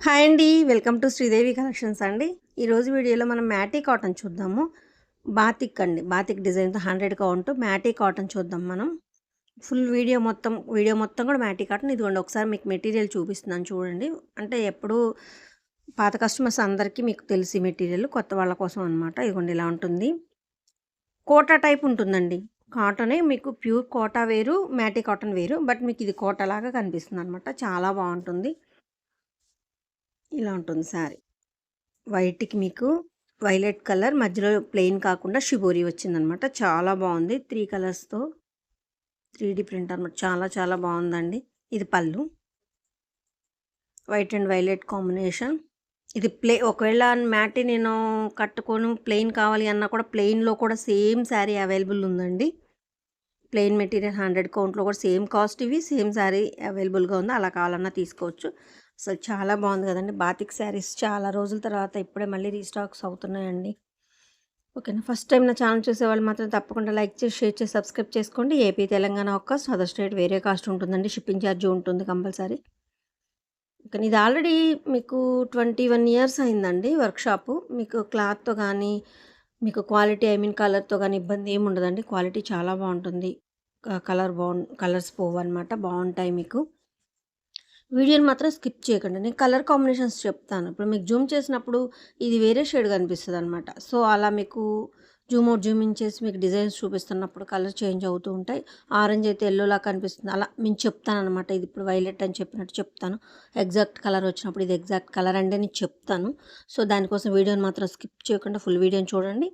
Hi అండి. Welcome to Sridevi collections అండి. ఈరోజు వీడియోలో మనం మ్యాటీ కాటన్ చూద్దాము. బాతిక్ అండి. బాతిక్ డిజైన్‌తో 100 కౌంట్ మ్యాటీ కాటన్ చూద్దాం మనం. ఫుల్ వీడియో మొత్తం కూడా మ్యాటీ కాటన్. ఇదిగోండి ఒకసారి మీకు మెటీరియల్ చూపిస్తున్నాను చూడండి. అంటే ఎప్పుడూ పాత కస్టమర్స్ అందరికీ మీకు తెలిసి మెటీరియల్ కొత్త వాళ్ళ కోసం అనమాట. ఇదిగోండి ఇలా ఉంటుంది. కోటా టైప్ ఉంటుందండి. కాటనే మీకు ప్యూర్ కోటా వేరు, మ్యాటీ కాటన్ వేరు. బట్ మీకు ఇది కోటాలాగా కనిపిస్తుందనమాట. చాలా బావుంటుంది. ఇలా ఉంటుంది శారీ. వైట్‌కి మీకు వైలెట్ కలర్ మధ్యలో ప్లెయిన్ కాకుండా షిబోరి వచ్చిందనమాట. చాలా బావుంది. 3 కలర్స్‌తో 3D ప్రింట్ అనమాట. చాలా చాలా బావుందండి. ఇది పళ్ళు. White and violet combination. ఇది ఒకవేళ మ్యాటీ నేను కట్టుకోను ప్లెయిన్ కావాలి అన్నా కూడా ప్లెయిన్‌లో కూడా సేమ్ శారీ అవైలబుల్ ఉందండి. ప్లెయిన్ మెటీరియల్ 100 కౌంట్‌లో కూడా సేమ్ కాస్ట్ ఇవి. సేమ్ శారీ అవైలబుల్‌గా ఉంది. అలా కావాలన్నా తీసుకోవచ్చు. అసలు చాలా బాగుంది కదండీ! బాతిక్ శారీస్ చాలా రోజుల తర్వాత ఇప్పుడే మళ్ళీ రీస్టాక్స్ అవుతున్నాయండి. ఓకేనా. ఫస్ట్ టైం నా ఛానల్ చూసేవాళ్ళు మాత్రం తప్పకుండా లైక్ చేసి, షేర్ చేసి, సబ్స్క్రైబ్ చేసుకోండి. ఏపీ, తెలంగాణ ఒక్క అదర్ స్టేట్ వేరే కాస్ట్ ఉంటుందండి. షిప్పింగ్ ఛార్జ్ ఉంటుంది కంపల్సరీ. ఓకేనా. ఇది ఆల్రెడీ మీకు 21 ఇయర్స్ అయిందండి వర్క్షాపు. మీకు క్లాత్‌తో కానీ, మీకు క్వాలిటీ కలర్‌తో కానీ ఇబ్బంది ఏమి ఉండదండి. క్వాలిటీ చాలా బాగుంటుంది. కలర్స్ పోవన్నమాట. బాగుంటాయి మీకు. వీడియోని మాత్రం స్కిప్ చేయకండి. నేను కలర్ కాంబినేషన్స్ చెప్తాను. ఇప్పుడు మీకు జూమ్ చేసినప్పుడు ఇది వేరే షేడ్ కనిపిస్తదనమాట. సో, అలా మీకు జూమ్ అవుట్, జూమ్ ఇన్ చేసి మీకు డిజైన్స్ చూపిస్తున్నప్పుడు కలర్ చేంజ్ అవుతూ ఉంటాయి. ఆరెంజ్ అయితే యెల్లోలా కనిపిస్తుంది. అలా నేను చెప్తాననమాట. ఇది ఇప్పుడు వైలెట్ అని చెప్పినట్టు చెప్తాను. ఎగ్జాక్ట్ కలర్ వచ్చినప్పుడు ఇది ఎగ్జాక్ట్ కలర్ అండి అని చెప్తాను. సో, దానికోసం వీడియోని మాత్రం స్కిప్ చేయకుండా ఫుల్ వీడియోని చూడండి.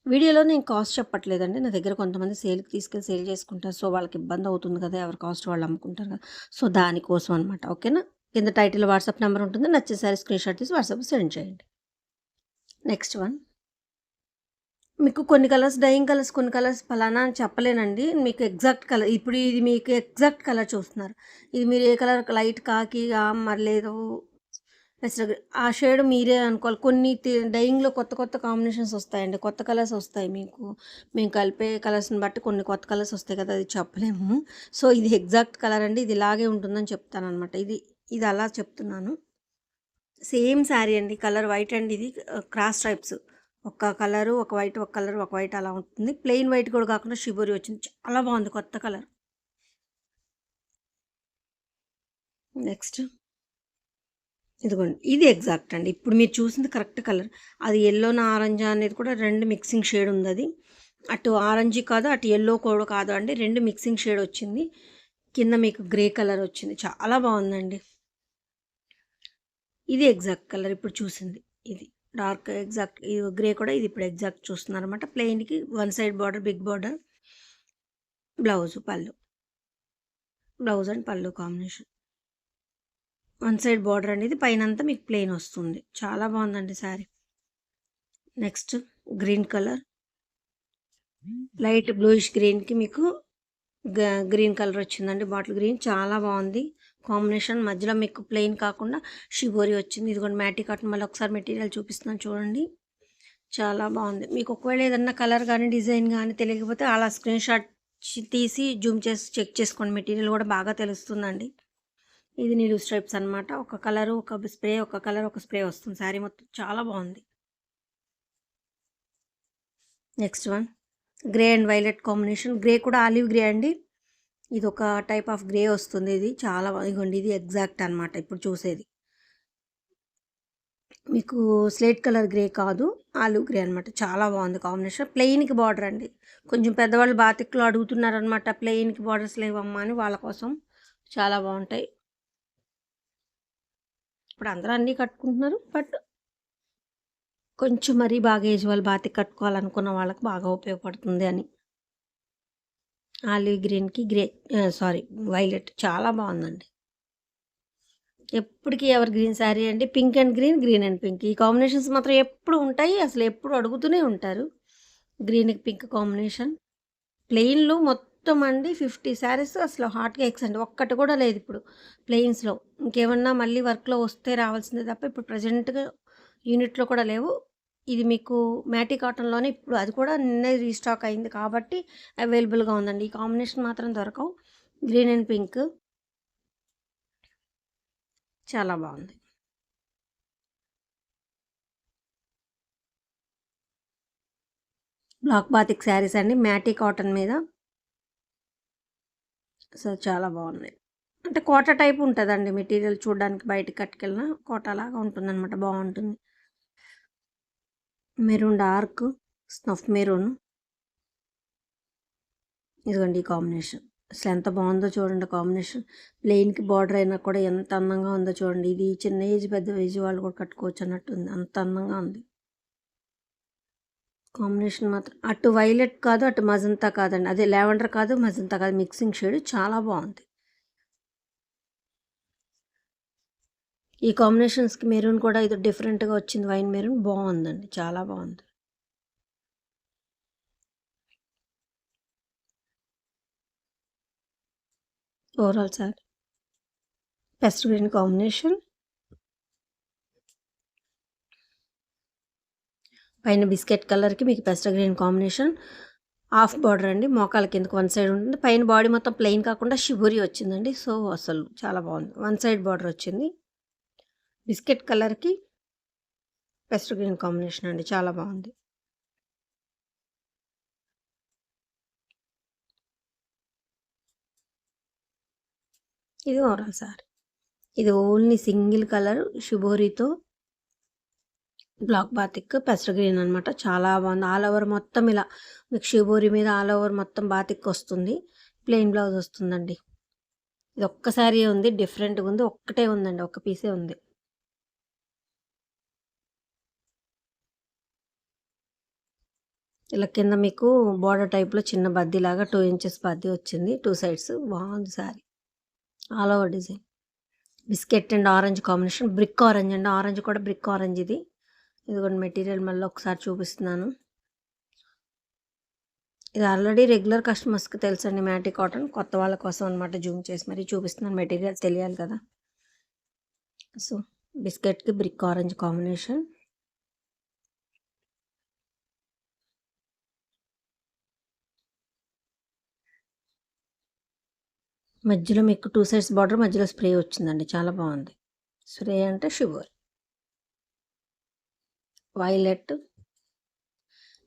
వీడియోలో నేను కాస్ట్ చెప్పట్లేదండి. నా దగ్గర కొంతమంది సేల్‌కి తీసుకెళ్ళి సేల్ చేసుకుంటారు. సో, వాళ్ళకి ఇబ్బంది అవుతుంది కదా! ఎవరి కాస్ట్ వాళ్ళు అమ్ముకుంటారు కదా! సో, దానికోసం అనమాట. ఓకేనా. కింద టైటిల్‌లో వాట్సాప్ నెంబర్ ఉంటుంది. నచ్చిన సారీ స్క్రీన్‌షాట్ తీసి వాట్సాప్‌లో సెండ్ చేయండి. Next one. మీకు కొన్ని కలర్స్ డయింగ్ కలర్స్, కొన్ని కలర్స్ పలానా అని చెప్పలేనండి. మీకు ఎగ్జాక్ట్ కలర్ ఇప్పుడు ఇది మీకు ఎగ్జాక్ట్ కలర్ చూస్తున్నారు. ఇది మీరు ఏ కలర్ లైట్ కాకిగా మరి లేదు పెసర ఆ షేడ్ మీరే అనుకోవాలి. కొన్ని డయింగ్‌లో కొత్త కొత్త కాంబినేషన్స్ వస్తాయండి. కొత్త కలర్స్ వస్తాయి మీకు. మేము కలిపే కలర్స్‌ని బట్టి కొన్ని కొత్త కలర్స్ వస్తాయి కదా! అది చెప్పలేము. సో, ఇది ఎగ్జాక్ట్ కలర్ అండి. ఇది ఇలాగే ఉంటుందని చెప్తాననమాట. ఇది అలా చెప్తున్నాను. సేమ్ శారీ అండి. కలర్ వైట్ అండ్ ఇది క్రాస్ స్ట్రైప్స్. ఒక కలరు, ఒక వైట్, ఒక కలర్, ఒక వైట్ అలా ఉంటుంది. ప్లెయిన్ వైట్ కూడా కాకుండా షిబోరి వచ్చింది. చాలా బాగుంది కొత్త కలర్. నెక్స్ట్ ఇదిగోండి. ఇది ఎగ్జాక్ట్ అండి. ఇప్పుడు మీరు చూసింది కరెక్ట్ కలర్. అది యెల్లోనా, ఆరెంజా అనేది కూడా 2 మిక్సింగ్ షేడ్ ఉందది. అటు ఆరెంజ్ కాదు, అటు యెల్లో కూడా కాదు అండి. 2 మిక్సింగ్ షేడ్ వచ్చింది. కింద మీకు గ్రే కలర్ వచ్చింది. చాలా బాగుందండి. ఇది ఎగ్జాక్ట్ కలర్ ఇప్పుడు చూసింది. ఇది డార్క్ ఎగ్జాక్ట్ గ్రే కూడా ఇది ఇప్పుడు ఎగ్జాక్ట్ చూస్తున్నారనమాట. ప్లెయిన్‌కి one side border, big border, blouse and పళ్ళు కాంబినేషన్. వన్ సైడ్ బార్డర్ అనేది పైనంతా మీకు ప్లెయిన్ వస్తుంది. చాలా బాగుందండి sari. Next green colour. Light bluish గ్రీన్‌కి మీకు గ్రీన్ కలర్ వచ్చిందండి. బాటిల్ గ్రీన్ చాలా బాగుంది. కాంబినేషన్ మధ్యలో మీకు ప్లెయిన్ కాకుండా షిబోరి వచ్చింది. ఇదిగోండి మ్యాటీ కాటన్ మళ్ళీ ఒకసారి మెటీరియల్ చూపిస్తున్నాను చూడండి. చాలా బాగుంది. మీకు ఒకవేళ ఏదన్నా కలర్ కానీ, డిజైన్ కానీ తెలియకపోతే అలా స్క్రీన్‌షాట్ తీసి జూమ్ చేసి చెక్ చేసుకోండి. మెటీరియల్ కూడా బాగా తెలుస్తుందండి. ఇది నీడిల్ స్ట్రైప్స్ అనమాట. ఒక కలరు, ఒక స్ప్రే, ఒక కలర్, ఒక స్ప్రే వస్తుంది. శారీ మొత్తం చాలా బాగుంది. Next one grey and violet combination. Grey కూడా ఆలివ్ గ్రే అండి. ఇది ఒక టైప్ ఆఫ్ గ్రే వస్తుంది. ఇది చాలా ఇదిగోండి ఇది ఎగ్జాక్ట్ అనమాట ఇప్పుడు చూసేది. మీకు స్లేట్ కలర్ గ్రే కాదు, ఆలివ్ గ్రే అనమాట. చాలా బాగుంది కాంబినేషన్. ప్లెయిన్‌కి బార్డర్ అండి. కొంచెం పెద్దవాళ్ళు బాతిక్‌లో అడుగుతున్నారనమాట. ప్లెయిన్‌కి బార్డర్స్ లేవమ్మా అని వాళ్ళ కోసం చాలా బాగుంటాయి. ఇప్పుడు అందరూ అన్నీ కట్టుకుంటున్నారు. బట్ కొంచెం మరీ బాగా ఏజ్ వాళ్ళు బాతిక్ కట్టుకోవాలనుకున్న వాళ్ళకి బాగా ఉపయోగపడుతుంది అని. ఆలివ్ గ్రీన్‌కి వైలెట్ చాలా బాగుందండి. ఎప్పటికి ఎవర్ గ్రీన్ శారీ అండి. Pink and green, green and pink. ఈ కాంబినేషన్స్ మాత్రం ఎప్పుడు ఉంటాయి. అసలు ఎప్పుడు అడుగుతూనే ఉంటారు. గ్రీన్‌కి పింక్ కాంబినేషన్. ప్లెయిన్‌లో మొత్తం అండి 50 శారీస్ అసలు హాట్ కేక్స్ అండి. ఒక్కటి కూడా లేదు ఇప్పుడు ప్లెయిన్స్‌లో. ఇంకేమన్నా మళ్ళీ వర్క్‌లో వస్తే రావాల్సిందే తప్ప ఇప్పుడు ప్రెజెంట్‌గా యూనిట్‌లో కూడా లేవు. ఇది మీకు మ్యాటీ కాటన్‌లోనే ఇప్పుడు అది కూడా నిన్నే రీస్టాక్ అయింది కాబట్టి అవైలబుల్‌గా ఉందండి. ఈ కాంబినేషన్ మాత్రం దొరకవు. గ్రీన్ అండ్ పింక్ చాలా బాగుంది. బ్లాక్ బాతిక్ శారీస్ అండి, మ్యాటీ కాటన్ మీద. సో చాలా బాగున్నాయి. అంటే కోట టైప్ ఉంటుందండి మెటీరియల్, చూడడానికి బయటకి కట్టుకెళ్ళిన కోట లాగా ఉంటుందన్నమాట, బాగుంటుంది. మెరూన్ డార్క్ స్నఫ్ మెరూన్, ఇదిగోండి ఈ కాంబినేషన్. అసలు ఎంత బాగుందో చూడండి కాంబినేషన్. ప్లెయిన్కి బార్డర్ అయినా కూడా ఎంత అందంగా ఉందో చూడండి. ఇది చిన్న ఏజ్ పెద్ద ఏజ్ వాళ్ళు కూడా కట్టుకోవచ్చు అన్నట్టుంది, అంత అందంగా ఉంది కాంబినేషన్ మాత్రం. అటు వైలెట్ కాదు, అటు మజంతా కాదండి, అదే లావెండర్ కాదు మజంతా కాదు, మిక్సింగ్ షేడ్ చాలా బాగుంది. ఈ కాంబినేషన్స్కి మెరూన్ కూడా ఇది డిఫరెంట్గా వచ్చింది, వైన్ మెరూన్ బాగుందండి, చాలా బాగుంది. Overall sir pest green combination, పైన బిస్కెట్ కలర్కి మీకు pest green combination. Half border అండి, మోకాల కిందకి వన్ సైడ్ ఉంటుంది. పైన బాడీ మొత్తం ప్లెయిన్ కాకుండా షిబోరి వచ్చిందండి. సో అసలు చాలా బాగుంది, వన్ సైడ్ బార్డర్ వచ్చింది. బిస్కెట్ కలర్కి పెస్ట్ గ్రీన్ కాంబినేషన్ అండి, చాలా బాగుంది. ఇది ఓవరాల్ సారీ. ఇది ఓన్లీ సింగిల్ కలర్ షిబోరితో బ్లాక్ బాతిక్ పెస్ట్ గ్రీన్ అనమాట, చాలా బాగుంది. ఆల్ ఓవర్ మొత్తం ఇలా మీకు షిబోరి మీద ఆల్ ఓవర్ మొత్తం బాతిక్ వస్తుంది, ప్లెయిన్ బ్లౌజ్ వస్తుందండి. ఇది ఒక్కసారి ఉంది, డిఫరెంట్గా ఉంది, ఒక్కటే ఉందండి, ఒక్క పీసే ఉంది. ఇలా కింద మీకు బార్డర్ టైప్లో చిన్న బద్దీ లాగా 2 ఇంచెస్ బద్దీ వచ్చింది, 2 సైడ్స్, బాగుంది sorry. All over design biscuit and orange combination, brick orange అండి, ఆరెంజ్ కూడా బ్రిక్ ఆరెంజ్. ఇది కూడా మెటీరియల్ మళ్ళీ ఒకసారి చూపిస్తున్నాను. ఇది ఆల్రెడీ రెగ్యులర్ కస్టమర్స్కి తెలుసండి, మ్యాటీ కాటన్. కొత్త వాళ్ళ కోసం అనమాట జూమ్ చేసి మరీ చూపిస్తున్నాను, మెటీరియల్ తెలియాలి కదా. సో బిస్కెట్కి బ్రిక్ ఆరెంజ్ కాంబినేషన్, మధ్యలో మీకు 2 సైడ్స్ బార్డర్, మధ్యలో స్ప్రే వచ్చిందండి, చాలా బాగుంది. స్ప్రే అంటే షుగర్ వైలెట్.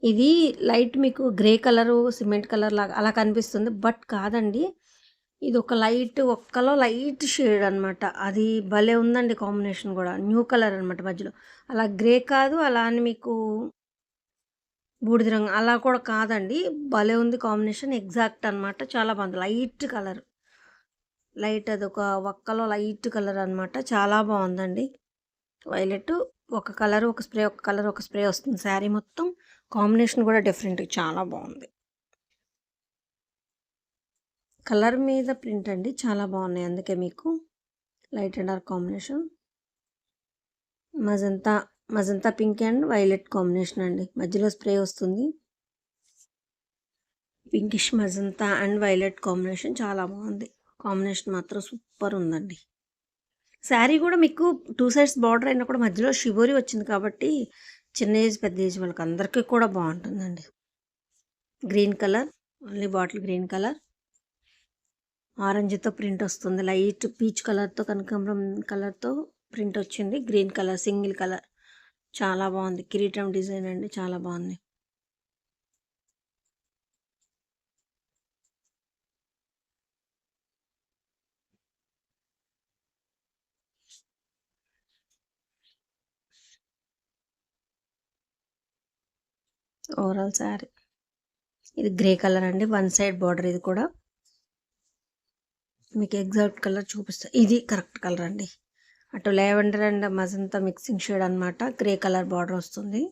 ఇది లైట్ మీకు గ్రే కలరు సిమెంట్ కలర్ లాగా అలా కనిపిస్తుంది, బట్ కాదండి. ఇది ఒక లైట్, ఒక్కలో లైట్ షేడ్ అనమాట, అది భలే ఉందండి కాంబినేషన్ కూడా. న్యూ కలర్ అనమాట మధ్యలో, అలా గ్రే కాదు, అలా అని మీకు బూడిద రంగు అలా కూడా కాదండి, భలే ఉంది కాంబినేషన్, ఎగ్జాక్ట్ అనమాట, చాలా బాగుంది. లైట్ కలర్, లైట్ అదొక ఒక్కలో లైట్ కలర్ అనమాట, చాలా బాగుందండి. వైలెట్ ఒక కలర్, ఒక స్ప్రే, ఒక కలర్, ఒక స్ప్రే వస్తుంది శారీ మొత్తం. కాంబినేషన్ కూడా డిఫరెంట్, చాలా బాగుంది. కలర్ మీద ప్రింట్ అండి, చాలా బాగున్నాయి, అందుకే మీకు light and dark combination. Magenta magenta pink and violet combination అండి, మధ్యలో స్ప్రే వస్తుంది. Pinkish magenta and violet combination, చాలా బాగుంది. కాంబినేషన్ మాత్రం సూపర్ ఉందండి. శారీ కూడా మీకు 2 సైడ్స్ బార్డర్ అయినా కూడా మధ్యలో షిబోరి వచ్చింది కాబట్టి చిన్న ఏజ్ పెద్ద ఏజ్ వాళ్ళకి అందరికీ కూడా బాగుంటుందండి. Green colour, only bottle green colour, ఆరెంజ్తో ప్రింట్ వస్తుంది, లైట్ పీచ్ కలర్తో కనకాంబరం కలర్తో ప్రింట్ వచ్చింది. గ్రీన్ కలర్ సింగిల్ కలర్, చాలా బాగుంది. కిరీటం డిజైన్ అండి, చాలా బాగుంది. ఓవరాల్ శారీ ఇది గ్రే కలర్ అండి, వన్ సైడ్ బార్డర్. ఇది కూడా మీకు ఎగ్జాక్ట్ కలర్ చూపిస్తా, ఇది కరెక్ట్ కలర్ అండి. అటు lavender and magenta mixing shade అనమాట, గ్రే కలర్ బార్డర్ వస్తుంది.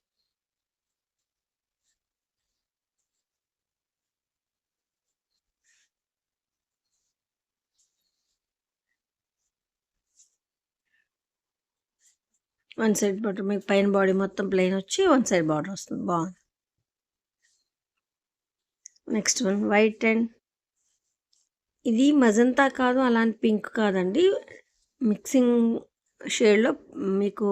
వన్ సైడ్ బార్డర్, మీకు పైన బాడీ మొత్తం ప్లెయిన్ వచ్చి వన్ సైడ్ బార్డర్ వస్తుంది, బాగుంది. నెక్స్ట్ వన్ వైట్ అండ్ ఇది మజంతా కాదు, అలాంటి పింక్ కాదండి, మిక్సింగ్ షేడ్లో మీకు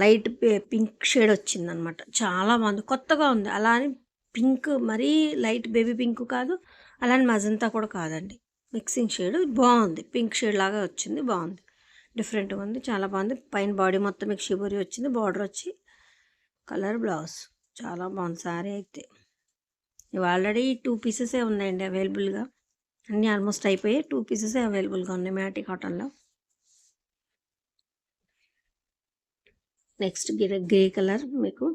లైట్ పింక్ షేడ్ వచ్చిందనమాట, చాలా బాగుంది, కొత్తగా ఉంది. అలా అని పింక్ మరీ లైట్ బేబీ పింక్ కాదు, అలానే మజంతా కూడా కాదండి, మిక్సింగ్ షేడ్ బాగుంది, పింక్ షేడ్ లాగా వచ్చింది, బాగుంది, డిఫరెంట్గా ఉంది, చాలా బాగుంది. పైన బాడీ మొత్తం మీకు షిబోరి వచ్చింది, బార్డర్ వచ్చి కలర్ బ్లౌజ్. చాలా బాగుంది శారీ అయితే. ఇవి ఆల్రెడీ 2 పీసెసే ఉన్నాయండి అవైలబుల్‌గా. అన్నీ ఆల్మోస్ట్ అయిపోయాయి. 2 పీసెసే అవైలబుల్‌గా ఉన్నాయి మ్యాటి కాటన్‌లో. నెక్స్ట్ గ్రే కలర్ మీకు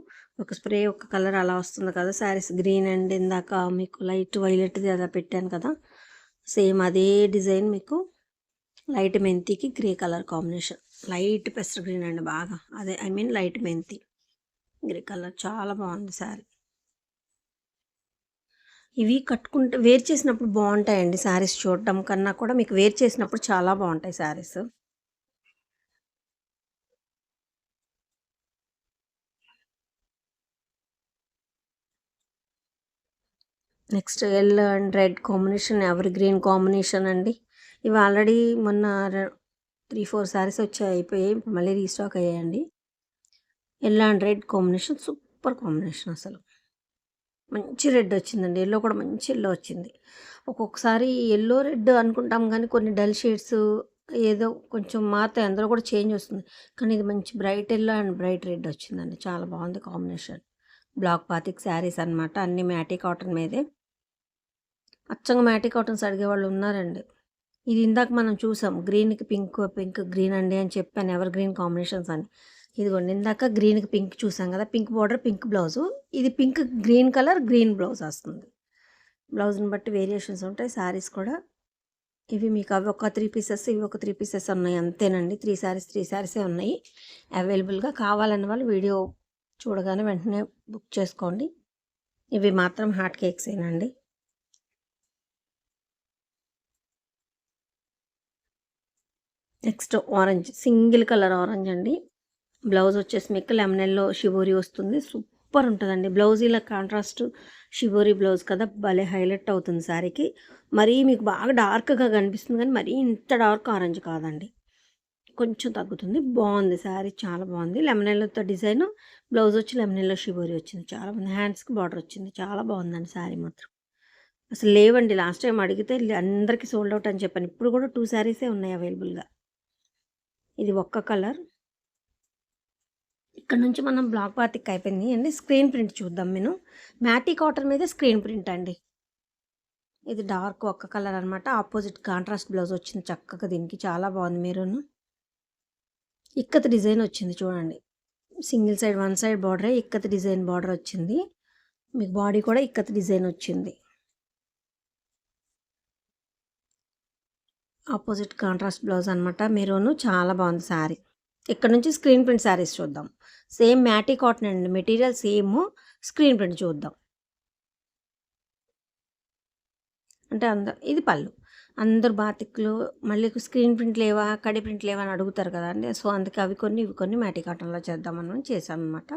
ఒక స్ప్రే ఒక కలర్ అలా వస్తుంది కదా శారీస్. గ్రీన్ అండ్ ఇందాక మీకు లైట్ వైలెట్ది అలా పెట్టాను కదా, సేమ్ అదే డిజైన్ మీకు లైట్ మెంతికి గ్రే కలర్ కాంబినేషన్. లైట్ పెసర్ గ్రీన్ అండి, బాగా అదే ఐ మీన్ లైట్ మెంతి గ్రే కలర్. చాలా బాగుంది శారీ. ఇవి కట్టుకుంటే వేర్ చేసినప్పుడు బాగుంటాయండి శారీస్. చూడటం కన్నా కూడా మీకు వేర్ చేసినప్పుడు చాలా బాగుంటాయి saris. Next yellow and red combination, ever green combination అండి. ఇవి ఆల్రెడీ మొన్న 3-4 శారీస్ వచ్చాయి, అయిపోయాయి. ఇప్పుడు మళ్ళీ రీస్టాక్ అయ్యాయండి. Yellow and red combination super combination అసలు. మంచి రెడ్ వచ్చిందండి. ఎల్లో కూడా మంచి ఎల్లో వచ్చింది. ఒక్కొక్కసారి ఎల్లో రెడ్ అనుకుంటాం కానీ కొన్ని డల్ షేడ్స్ ఏదో కొంచెం మారుతాయి, అందులో కూడా చేంజ్ వస్తుంది. కానీ ఇది మంచి bright yellow and bright red వచ్చిందండి. చాలా బాగుంది కాంబినేషన్. బ్లాక్ బాతిక్ శారీస్ అనమాట, అన్ని మ్యాటీ కాటన్ మీదే. అచ్చంగా మ్యాటీ కాటన్స్ అడిగేవాళ్ళు ఉన్నారండి. ఇది ఇందాక మనం చూసాం గ్రీన్కి పింక్, పింక్ గ్రీన్ అండి అని చెప్పాను, ఎవర్ గ్రీన్ కాంబినేషన్స్ అని. ఇదిగోండి ఇందాక గ్రీన్కి పింక్ చూసాం కదా, పింక్ బార్డర్ పింక్ బ్లౌజు. ఇది pink green colour green blouse వస్తుంది. బ్లౌజ్ని బట్టి వేరియేషన్స్ ఉంటాయి. శారీస్ కూడా ఇవి మీకు అవి ఒక 3 పీసెస్, ఇవి ఒక 3 పీసెస్ ఉన్నాయి అంతేనండి. 3 శారీసే ఉన్నాయి అవైలబుల్గా. కావాలన్న వాళ్ళు వీడియో చూడగానే వెంటనే బుక్ చేసుకోండి. ఇవి మాత్రం హాట్ కేక్సేనండి. Next orange, single colour orange అండి. బ్లౌజ్ వచ్చేసి మీకు లెమనెల్లో షిబోరి వస్తుంది. సూపర్ ఉంటుందండి బ్లౌజ్. ఇలా కాంట్రాస్ట్ షిబోరి బ్లౌజ్ కదా, భలే హైలైట్ అవుతుంది శారీకి. మరీ మీకు బాగా డార్క్గా కనిపిస్తుంది కానీ మరీ ఇంత డార్క్ ఆరెంజ్ కాదండి, కొంచెం తగ్గుతుంది. బాగుంది శారీ, చాలా బాగుంది. లెమనెల్లోతో డిజైన్, బ్లౌజ్ వచ్చి లెమనెల్లో షిబోరి వచ్చింది. చాలా బాగుంది. హ్యాండ్స్కి బార్డర్ వచ్చింది. చాలా బాగుందండి శారీ మాత్రం. అసలు లేవండి, లాస్ట్ టైం అడిగితే అందరికీ సోల్డ్ అవుట్ అని చెప్పాను. ఇప్పుడు కూడా 2 శారీసే ఉన్నాయి అవైలబుల్గా. ఇది ఒక్క కలర్. ఇక్కడ నుంచి మనం బ్లాక్ బాతిక్ అయిపోయింది అండి. స్క్రీన్ ప్రింట్ చూద్దాం. నేను మ్యాటీ కాటన్ మీద స్క్రీన్ ప్రింట్ అండి. ఇది డార్క్ ఒక్క కలర్ అనమాట. ఆపోజిట్ కాంట్రాస్ట్ బ్లౌజ్ వచ్చింది చక్కగా దీనికి. చాలా బాగుంది. మెరూన్ ఇక్కత్ డిజైన్ వచ్చింది చూడండి. సింగిల్ సైడ్, వన్ సైడ్ బార్డరే ఇక్కత్ డిజైన్ బార్డర్ వచ్చింది. మీకు బాడీ కూడా ఇక్కత్ డిజైన్ వచ్చింది. ఆపోజిట్ కాంట్రాస్ట్ బ్లౌజ్ అనమాట. మెరూన్ చాలా బాగుంది శారీ. ఇక్కడ నుంచి స్క్రీన్ ప్రింట్ శారీస్ చూద్దాం. సేమ్ మ్యాటీ కాటన్ అండి, మెటీరియల్ సేమ్. స్క్రీన్ ప్రింట్ చూద్దాం. అంటే ఇది పళ్ళు. అందరు బాతిక్లు మళ్ళీ స్క్రీన్ ప్రింట్ లేవా, కడి ప్రింట్ లేవా అని అడుగుతారు కదా అండి. సో అందుకే అవి కొన్ని ఇవి కొన్ని మ్యాటీ కాటన్లో చేద్దామని చేశామన్నమాట.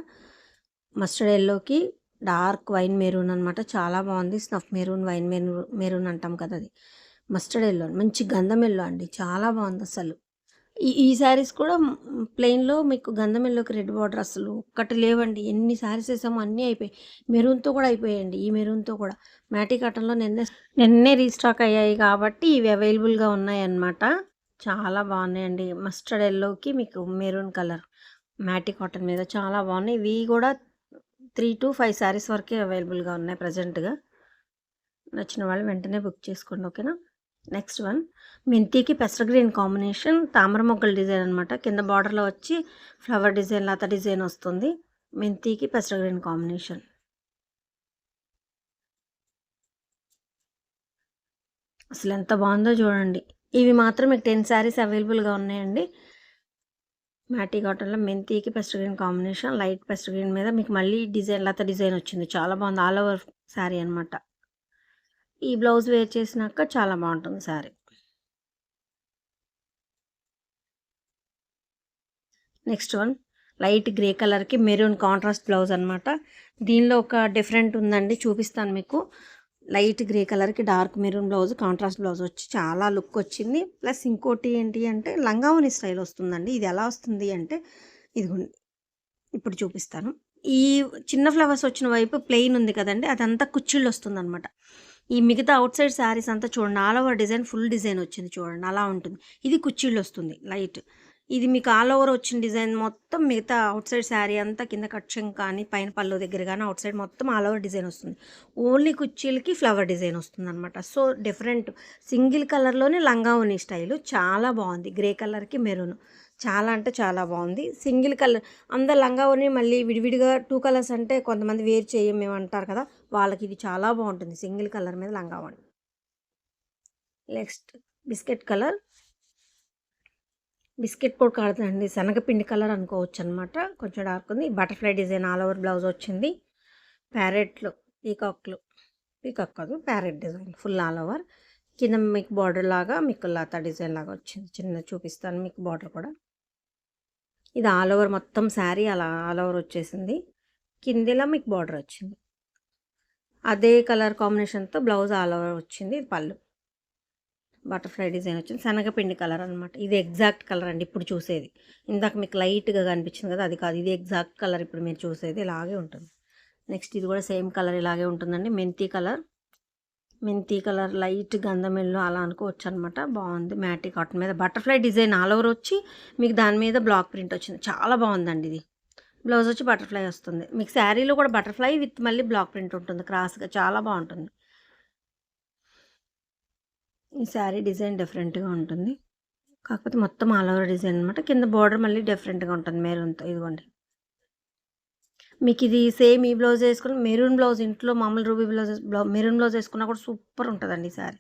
మస్టర్డ్ ఎల్లోకి డార్క్ వైన్ మెరూన్ అనమాట. చాలా బాగుంది. స్నఫ్ మెరూన్, వైన్ మెరూన్ అంటాం కదా, అది మస్టర్డ్ ఎల్లో, మంచి గంధం ఎల్లో అండి. చాలా బాగుంది అసలు. ఈ శారీస్ కూడా ప్లెయిన్లో మీకు గంధం ఎల్లోకి రెడ్ బార్డర్ అసలు ఒక్కటి లేవండి. ఎన్ని శారీస్ వేసామో అన్నీ అయిపోయాయి. మెరూన్తో కూడా అయిపోయాయండి. ఈ మెరూన్తో కూడా మ్యాటీ కాటన్లో నిన్నే రీస్టాక్ అయ్యాయి కాబట్టి ఇవి అవైలబుల్గా ఉన్నాయన్నమాట. చాలా బాగున్నాయండి. మస్టర్డ్ ఎల్లోకి మీకు మెరూన్ కలర్ మ్యాటీ కాటన్ మీద చాలా బాగున్నాయి. ఇవి కూడా 3 to 5 శారీస్ వరకే అవైలబుల్గా ఉన్నాయి ప్రజెంట్గా. నచ్చిన వాళ్ళు వెంటనే బుక్ చేసుకోండి, ఓకేనా. నెక్స్ట్ వన్ మెంతికి పెసర గ్రీన్ కాంబినేషన్, తామర మొగ్గల డిజైన్ అనమాట. కింద బార్డర్లో వచ్చి ఫ్లవర్ డిజైన్, లత డిజైన్ వస్తుంది. మెంతికి పెసర గ్రీన్ కాంబినేషన్. అసలు ఎంత బాగుందో చూడండి. ఇవి మాత్రం మీకు 10 శారీస్ అవైలబుల్గా ఉన్నాయండి. మ్యాటీ కాటన్లో మెంతికి పెసర గ్రీన్ కాంబినేషన్, లైట్ పెసర గ్రీన్ మీద మీకు మళ్ళీ డిజైన్, లత డిజైన్ వచ్చింది. చాలా బాగుంది. ఆల్ ఓవర్ శారీ అనమాట. ఈ బ్లౌజ్ వేర్ చేసినాక చాలా బాగుంటుంది sari. Next one light grey కలర్కి మెరూన్ కాంట్రాస్ట్ బ్లౌజ్ అనమాట. దీనిలో ఒక డిఫరెంట్ ఉందండి, చూపిస్తాను మీకు. లైట్ గ్రే కలర్కి dark maroon blouse, contrast blouse వచ్చి చాలా లుక్ వచ్చింది. ప్లస్ ఇంకోటి ఏంటి అంటే లంగావని స్టైల్ వస్తుందండి. ఇది ఎలా వస్తుంది అంటే ఇదిగోండి, ఇప్పుడు చూపిస్తాను. ఈ చిన్న ఫ్లవర్స్ వచ్చిన వైపు ప్లెయిన్ ఉంది కదండి, అదంతా కుచ్చిళ్ళు వస్తుంది అనమాట. ఈ మిగతా అవుట్ సైడ్ శారీస్ అంతా చూడండి, all over design, full design వచ్చింది చూడండి, అలా ఉంటుంది. ఇది కుచ్చిళ్ళు వస్తుంది లైట్. ఇది మీకు ఆల్ ఓవర్ వచ్చిన డిజైన్ మొత్తం మిగతా అవుట్ సైడ్ శారీ అంతా కింద కట్చెం కానీ పైన పళ్ళు దగ్గర కానీ అవుట్ సైడ్ మొత్తం ఆల్ ఓవర్ డిజైన్ వస్తుంది. ఓన్లీ కుర్చీలకి ఫ్లవర్ డిజైన్ వస్తుందన్నమాట. సో డిఫరెంట్ సింగిల్ కలర్లోనే లంగా ఓని స్టైలు చాలా బాగుంది. గ్రే కలర్కి మెరూన్ చాలా అంటే చాలా బాగుంది. సింగిల్ కలర్ అందరు లంగా ఓని మళ్ళీ విడివిడిగా 2 కలర్స్ అంటే కొంతమంది వేర్ చేయం మేము అంటారు కదా, వాళ్ళకి ఇది చాలా బాగుంటుంది సింగిల్ కలర్ మీద లంగా ఓని. నెక్స్ట్ బిస్కెట్ కలర్, బిస్కెట్ కూడా కాదండి, శనగపిండి కలర్ అనుకోవచ్చు అనమాట. కొంచెం డార్క్ ఉంది. Butterfly design all over blouse వచ్చింది. ప్యారెట్లు, పీకాక్ కాదు parrot design full all over. కింద మీకు బార్డర్ లాగా మీకు లతా డిజైన్ లాగా వచ్చింది. చిన్న చూపిస్తాను మీకు బార్డర్ కూడా. ఇది ఆల్ ఓవర్ మొత్తం శారీ అలా ఆల్ ఓవర్ వచ్చేసింది. కిందిలా మీకు బార్డర్ వచ్చింది. అదే కలర్ కాంబినేషన్తో బ్లౌజ్ ఆల్ ఓవర్ వచ్చింది. పళ్ళు బటర్ఫ్లై డిజైన్ వచ్చింది. శనగపిండి కలర్ అనమాట. ఇది ఎగ్జాక్ట్ కలర్ అండి ఇప్పుడు చూసేది. ఇందాక మీకు లైట్గా కనిపించింది కదా, అది కాదు, ఇది ఎగ్జాక్ట్ కలర్ ఇప్పుడు మీరు చూసేది ఇలాగే ఉంటుంది. నెక్స్ట్ ఇది కూడా సేమ్ కలర్ ఇలాగే ఉంటుందండి. మెంతి కలర్ లైట్ గంధం ఎల్లో అలా అనుకోవచ్చు అనమాట. బాగుంది. మ్యాటీ కాటన్ మీద బటర్ఫ్లై డిజైన్ ఆల్ ఓవర్ వచ్చి మీకు దాని మీద బ్లాక్ ప్రింట్ వచ్చింది. చాలా బాగుందండి. ఇది బ్లౌజ్ వచ్చి బటర్ఫ్లై వస్తుంది. మీకు శారీలో కూడా బటర్ఫ్లై విత్ మళ్ళీ బ్లాక్ ప్రింట్ ఉంటుంది క్రాస్గా, చాలా బాగుంటుంది. ఈ శారీ డిజైన్ డిఫరెంట్గా ఉంటుంది, కాకపోతే మొత్తం ఆల్ ఓవర్ డిజైన్ అనమాట. కింద బార్డర్ మళ్ళీ డిఫరెంట్గా ఉంటుంది మెరూన్తో. ఇదిగోండి మీకు ఇది సేమ్ ఈ బ్లౌజ్ వేసుకుని మెరూన్ బ్లౌజ్ ఇంట్లో మామూలు రూబీ బ్లౌజ్ మెరూన్ బ్లౌజ్ వేసుకున్నా కూడా సూపర్ ఉంటుందండి ఈ శారీ.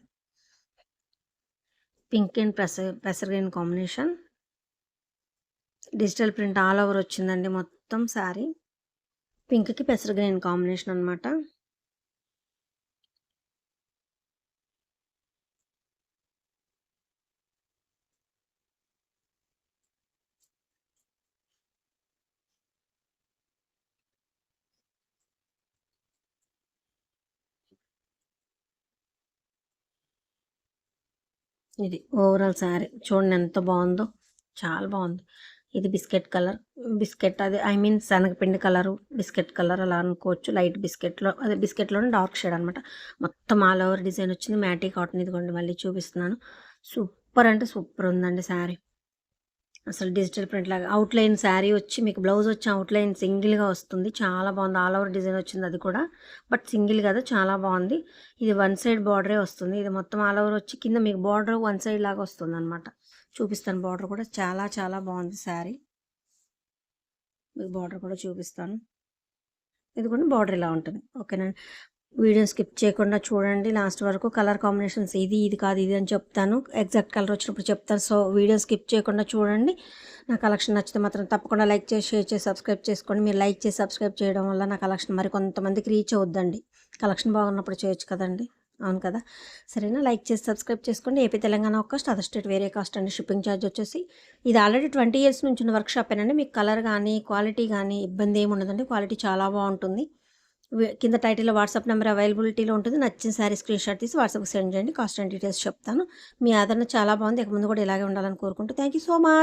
పింక్ అండ్ పెసర్ green combination, digital print all over వచ్చిందండి మొత్తం శారీ. పింక్కి పెసర్ గ్రీన్ కాంబినేషన్ అనమాట. ఇది ఓవరాల్ శారీ చూడండి ఎంత బాగుందో, చాలా బాగుంది. ఇది బిస్కెట్ అది ఐ మీన్ శనగపిండి కలరు బిస్కెట్ కలర్ అలా అనుకోవచ్చు. లైట్ బిస్కెట్లో అదే బిస్కెట్లోనే డార్క్ షేడ్ అనమాట. మొత్తం ఆల్ ఓవర్ డిజైన్ వచ్చింది. మ్యాటీ కాటన్. ఇదిగోండి మళ్ళీ చూపిస్తున్నాను. సూపర్ అంటే సూపర్ ఉందండి శారీ. అసలు డిజిటల్ ప్రింట్ లాగా అవుట్లైన్ శారీ వచ్చి మీకు బ్లౌజ్ వచ్చి అవుట్లైన్ సింగిల్గా వస్తుంది. చాలా బాగుంది. ఆల్ ఓవర్ డిజైన్ వచ్చింది అది కూడా, బట్ సింగిల్ కదా, చాలా బాగుంది. ఇది వన్ సైడ్ బార్డరే వస్తుంది. ఇది మొత్తం ఆల్ ఓవర్ వచ్చి కింద మీకు బార్డర్ వన్ సైడ్ లాగా వస్తుంది అనమాట. చూపిస్తాను బార్డర్ కూడా, చాలా చాలా బాగుంది శారీ. మీకు బార్డర్ కూడా చూపిస్తాను. ఇది కూడా బార్డర్ ఇలా ఉంటుంది. ఓకేనండి. వీడియో స్కిప్ చేయకుండా చూడండి లాస్ట్ వరకు. కలర్ కాంబినేషన్స్ ఇది కాదు ఇది అని చెప్తాను, ఎగ్జాక్ట్ కలర్ వచ్చినప్పుడు చెప్తాను. సో వీడియో స్కిప్ చేయకుండా చూడండి. నా కలెక్షన్ నచ్చితే మాత్రం తప్పకుండా లైక్ చేసి షేర్ చేసి సబ్స్క్రైబ్ చేసుకోండి. మీరు లైక్ చేసి సబ్స్క్రైబ్ చేయడం వల్ల నా కలెక్షన్ మరి కొంతమందికి రీచ్ అవుద్దండి. కలెక్షన్ బాగున్నప్పుడు చేయొచ్చు కదండి, అవును కదా. సరేనా, లైక్ చేసి సబ్స్క్రైబ్ చేసుకోండి. ఏపీ తెలంగాణ ఒక కాస్ట్, అదర్ స్టేట్ వేరే కాస్ట్ అండి. షిప్పింగ్ ఛార్జ్ వచ్చేసి ఇది ఆల్రెడీ 20 ఇయర్స్ నుంచి ఉన్న వర్క్ షాప్ ఏనండి. మీకు కలర్ కానీ క్వాలిటీ కానీ ఇబ్బంది ఏమి ఉండదండి. క్వాలిటీ చాలా బాగుంటుంది. కింద టైటిల్లో వాట్సాప్ నెంబర్ అవైలబిలిటీలో ఉంటుంది. నచ్చిన శారీ స్క్రీన్ షాట్ తీసి వాట్సాప్కి సెండ్ చేయండి. కాస్ట్ అండ్ డీటెయిల్స్ చెప్తాను. మీ ఆదరణ చాలా బాగుంది. ఇక ముందు కూడా ఇలాగే ఉండాలని కోరుకుంటూ థ్యాంక్ యూ సో మచ్.